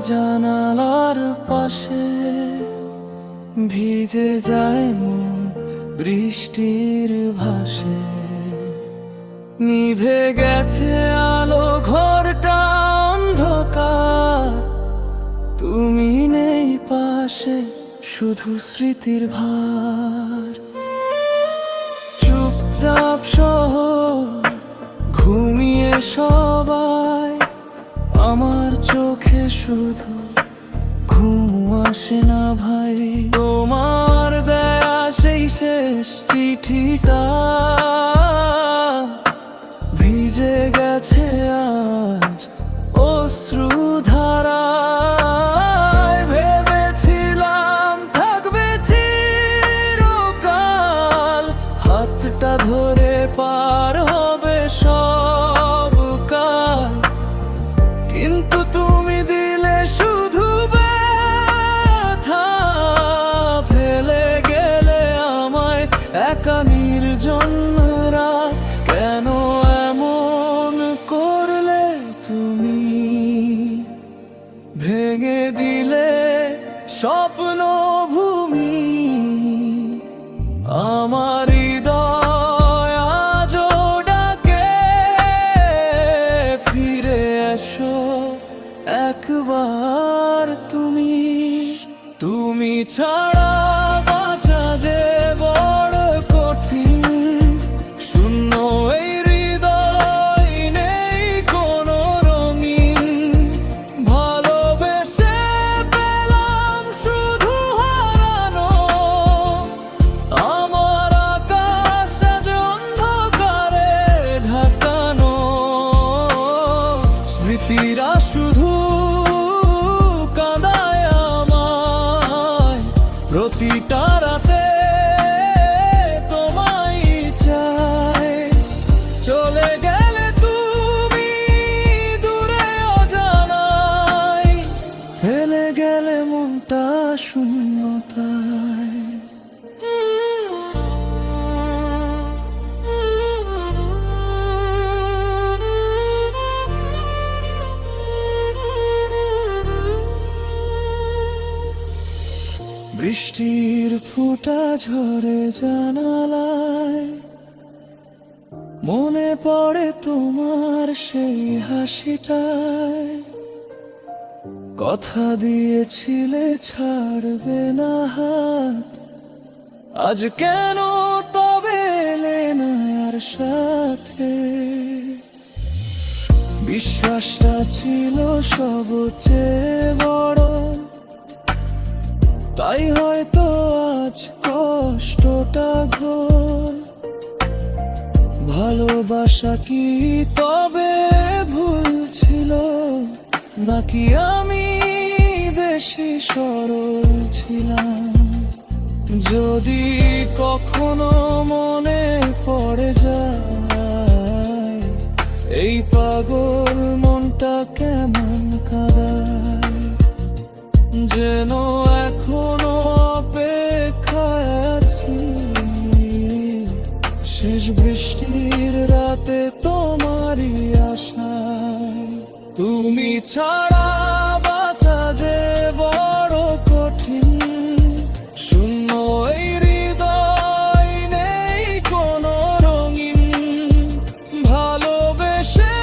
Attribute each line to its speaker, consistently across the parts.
Speaker 1: জানালার পাশে ভিজে যায় মন বৃষ্টির ভাসে। নিভে গেছে আলো, ঘরটা অন্ধকার, তুমি নেই পাশে, শুধু স্মৃতির ভার। চুপচাপ শহর, ঘুমিয়ে সবাই, আমার চোখে শুধু ঘুম আসে না ভাই। তোমার দেয়া সেই শেষ চিঠিটা ভিজে গেছে আজ অশ্রুধারায়। ভেবেছিলাম থাকবে চিরকাল, হাতটা ধরে পার হবে সব কাল, কিন্তু তুমি দিলে শুধু ব্যথা। ফেলে গেলে আমায় একা নির্জন রাত, কেন এমন করলে তুমি? ভেঙে দিলে স্বপ্ন ভূমি, আমার হৃদয় আজও ডাকে, ফিরে এসো একবার তুমি। তুমি ছাড়া বাঁচা যে বড় কঠিন, শূন্য এই হৃদয়, নেই কোনো রঙিন। ভালোবেসে পেলাম শুধু হারানো, আমার আকাশ আজ অন্ধকারে ঢাকানো। স্মৃতিরা শুধু কাঁদায় আমায়, প্রতিটা রাতে তোমায় চাই। চলে গেলে তুমি দূরে অজানায়, ফেলে গেলে মনটা শূন্যতায়। বৃষ্টির ফোঁটা ঝরে জানালায়, মনে পড়ে তোমার সেই হাসিটায়। কথা দিয়েছিলে ছাড়বে না হাত, আজ কেন তবে এলে না আর সাথে? বিশ্বাসটা ছিল সবচেয়ে বড়, তাই হয়তো আজ কষ্টটা ঘোর। ভালোবাসা কি তবে ভুল ছিল, নাকি আমি বেশি সরল ছিলাম? যদি কখনো মনে পড়ে যায় এই পাগল মনটা কেমন কাঁদায়, যেন এখনো অপেক্ষায় আছি শেষ বৃষ্টির রাতে তোমারই আশায়। তুমি ছাড়া বাঁচা যে বড় কঠিন, শূন্য এই হৃদয়, নেই কোনো রঙিন। ভালোবেসে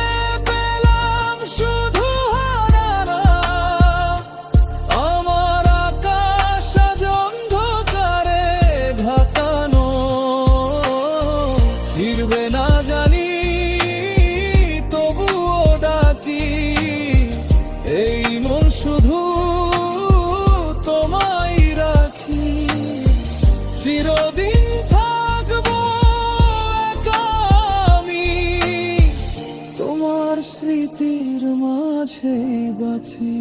Speaker 1: পেলাম শুধু হারানো, আমার আকাশ আজ অন্ধকারে ঢাকানো। ফিরবে না জানি তবুও ডাকি, এই মন শুধু তোমায় রাখি। চিরদিন থাকবো একা আমি, তোমার স্মৃতির মাঝে বাঁচি।